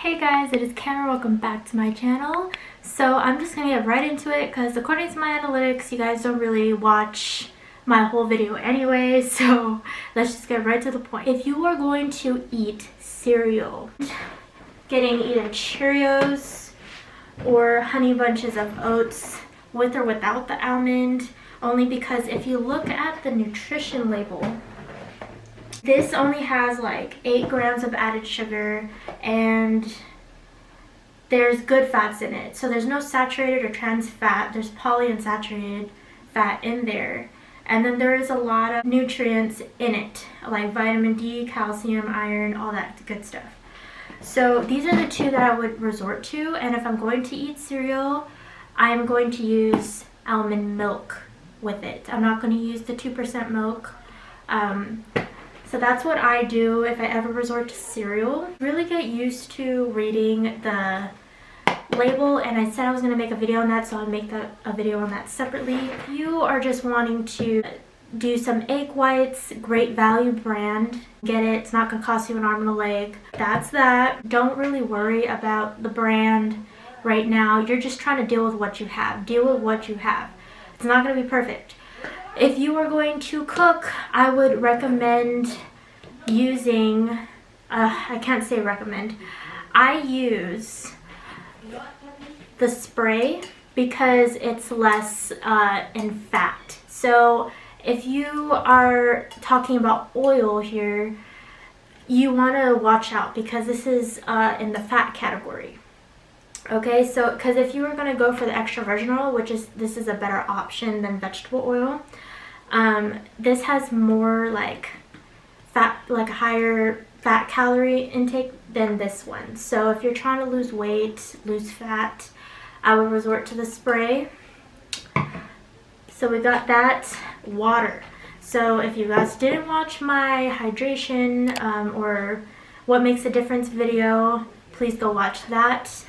Hey guys, it is Cameron. Welcome back to my channel. So I'm just gonna get right into it because according to my analytics, you guys don't really watch my whole video anyway, so let's just get right to the point. If you are going to eat cereal, getting either Cheerios or Honey Bunches of Oats with or without the almond, only because if you look at the nutrition label, this only has like 8 grams of added sugar and there's good fats in it. So there's no saturated or trans fat. There's polyunsaturated fat in there. And then there is a lot of nutrients in it, like vitamin D, calcium, iron, all that good stuff. So these are the two that I would resort to. And if I'm going to eat cereal, I'm going to use almond milk with it. I'm not going to use the 2% milk. So that's what I do if I ever resort to cereal. Really get used to reading the label, and I said I was going to make a video on that, so I'll make a video on that separately. If you are just wanting to do some egg whites, Great Value brand, get it. It's not going to cost you an arm and a leg. That's that. Don't really worry about the brand right now. You're just trying to deal with what you have. Deal with what you have. It's not going to be perfect. If you are going to cook, I would recommend using, I can't say recommend, I use the spray because it's less in fat. So if you are talking about oil here, you want to watch out because this is in the fat category. Okay, so because if you were going to go for the extra virgin oil, this is a better option than vegetable oil, this has more like fat, like higher fat calorie intake than this one. So if you're trying to lose weight, lose fat, I would resort to the spray. So we got that. Water. So if you guys didn't watch my hydration or what makes a difference video, please go watch that.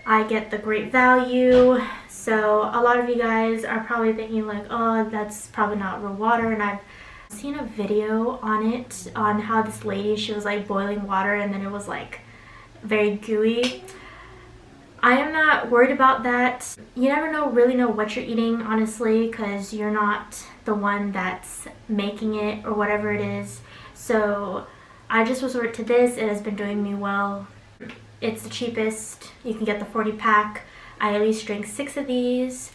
I get the Great Value. So a lot of you guys are probably thinking like, oh, that's probably not real water, and I've seen a video on it, on how this lady, she was like boiling water and then it was like very gooey. I am not worried about that. You never really know what you're eating, honestly, because you're not the one that's making it or whatever it is. So I just resort to this. It has been doing me well. It's the cheapest. You can get the 40 pack. I at least drink 6 of these.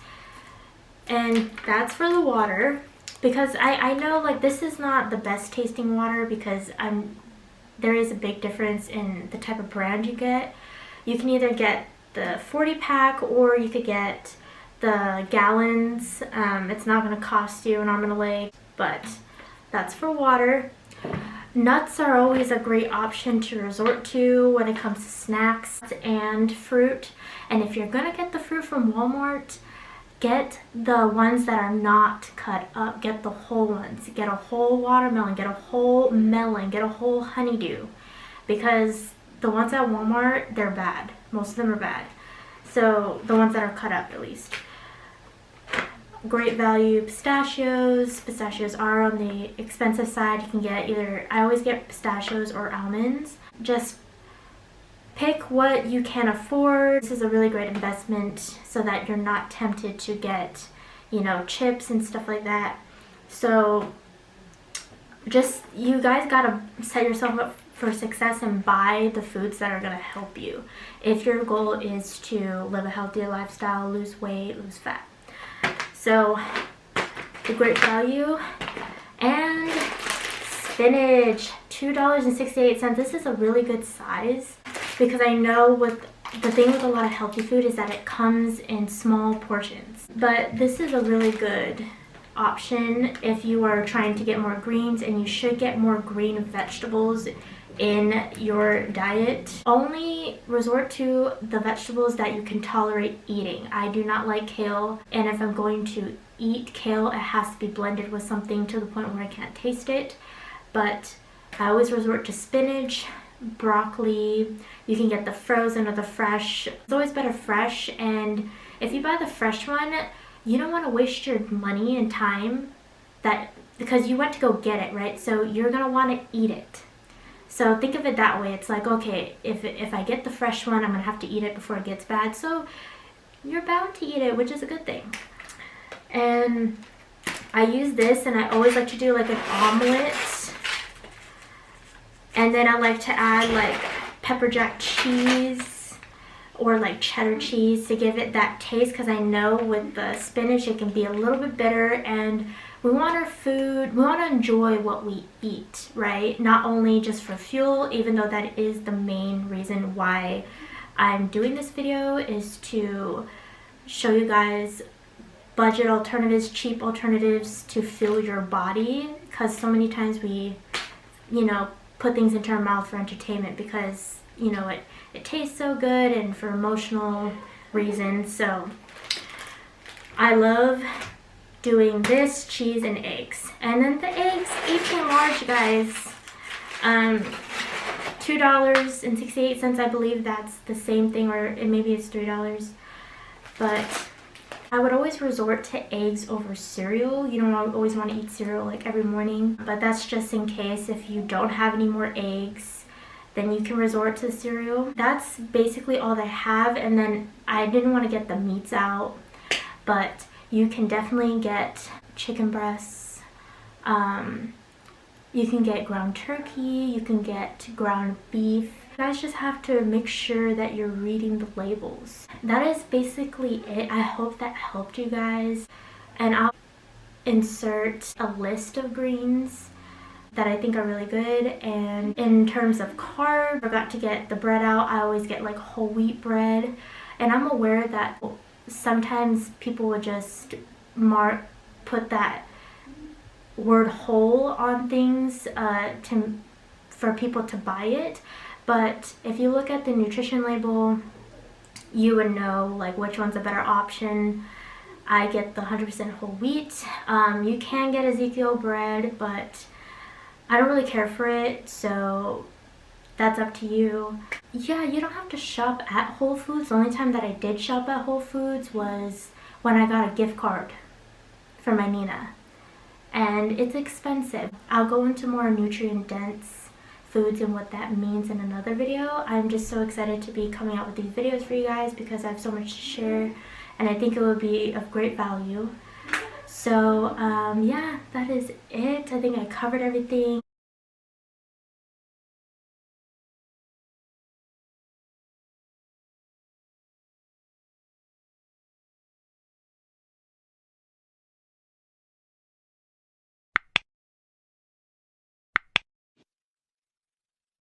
And that's for the water. Because I know like this is not the best tasting water because there is a big difference in the type of brand you get. You can either get the 40 pack or you could get the gallons. It's not going to cost you an arm and a leg, but that's for water. Nuts are always a great option to resort to when it comes to snacks and fruit. And if you're going to get the fruit from Walmart, get the ones that are not cut up. Get the whole ones. Get a whole watermelon. Get a whole melon. Get a whole honeydew. Because the ones at Walmart, they're bad. Most of them are bad. So the ones that are cut up at least. Great Value pistachios. Pistachios are on the expensive side. You can get either, I always get pistachios or almonds. Just pick what you can afford. This is a really great investment so that you're not tempted to get, you know, chips and stuff like that. So just, you guys gotta set yourself up for success and buy the foods that are gonna help you if your goal is to live a healthier lifestyle, lose weight, lose fat. So the Great Value and spinach, $2.68. This is a really good size because I know the thing with a lot of healthy food is that it comes in small portions. But this is a really good option if you are trying to get more greens, and you should get more green vegetables in your diet. Only resort to the vegetables that you can tolerate eating. I do not like kale, and if I'm going to eat kale, it has to be blended with something to the point where I can't taste it. But I always resort to spinach, broccoli. You can get the frozen or the fresh. It's always better fresh, and if you buy the fresh one, you don't want to waste your money and time because you went to go get it, right? So you're gonna want to eat it. So think of it that way. It's like, okay, if I get the fresh one, I'm gonna have to eat it before it gets bad. So you're bound to eat it, which is a good thing. And I use this, and I always like to do like an omelet. And then I like to add like pepper jack cheese or like cheddar cheese to give it that taste, because I know with the spinach it can be a little bit bitter, and we want our food, we want to enjoy what we eat, right? Not only just for fuel, even though that is the main reason why I'm doing this video, is to show you guys budget alternatives, cheap alternatives to fuel your body, because so many times we, you know, put things into our mouth for entertainment because, you know, it tastes so good and for emotional reasons. So I love doing this, cheese and eggs. And then the eggs, 18 large, guys. $2.68, I believe that's the same thing, or maybe it's $3. But I would always resort to eggs over cereal. You don't always want to eat cereal like every morning, but that's just in case if you don't have any more eggs, then you can resort to cereal. That's basically all they have. And then I didn't want to get the meats out, but you can definitely get chicken breasts. You can get ground turkey, you can get ground beef. You guys just have to make sure that you're reading the labels. That is basically it. I hope that helped you guys. And I'll insert a list of greens that I think are really good. And in terms of carb, I forgot to get the bread out. I always get like whole wheat bread. And I'm aware that sometimes people would just put that word whole on things for people to buy it. But if you look at the nutrition label, you would know like which one's a better option. I get the 100% whole wheat. You can get Ezekiel bread, but I don't really care for it, so that's up to you. Yeah, you don't have to shop at Whole Foods. The only time that I did shop at Whole Foods was when I got a gift card for my Nina. And it's expensive. I'll go into more nutrient-dense foods and what that means in another video. I'm just so excited to be coming out with these videos for you guys because I have so much to share, and I think it will be of great value. So yeah, that is it. I think I covered everything.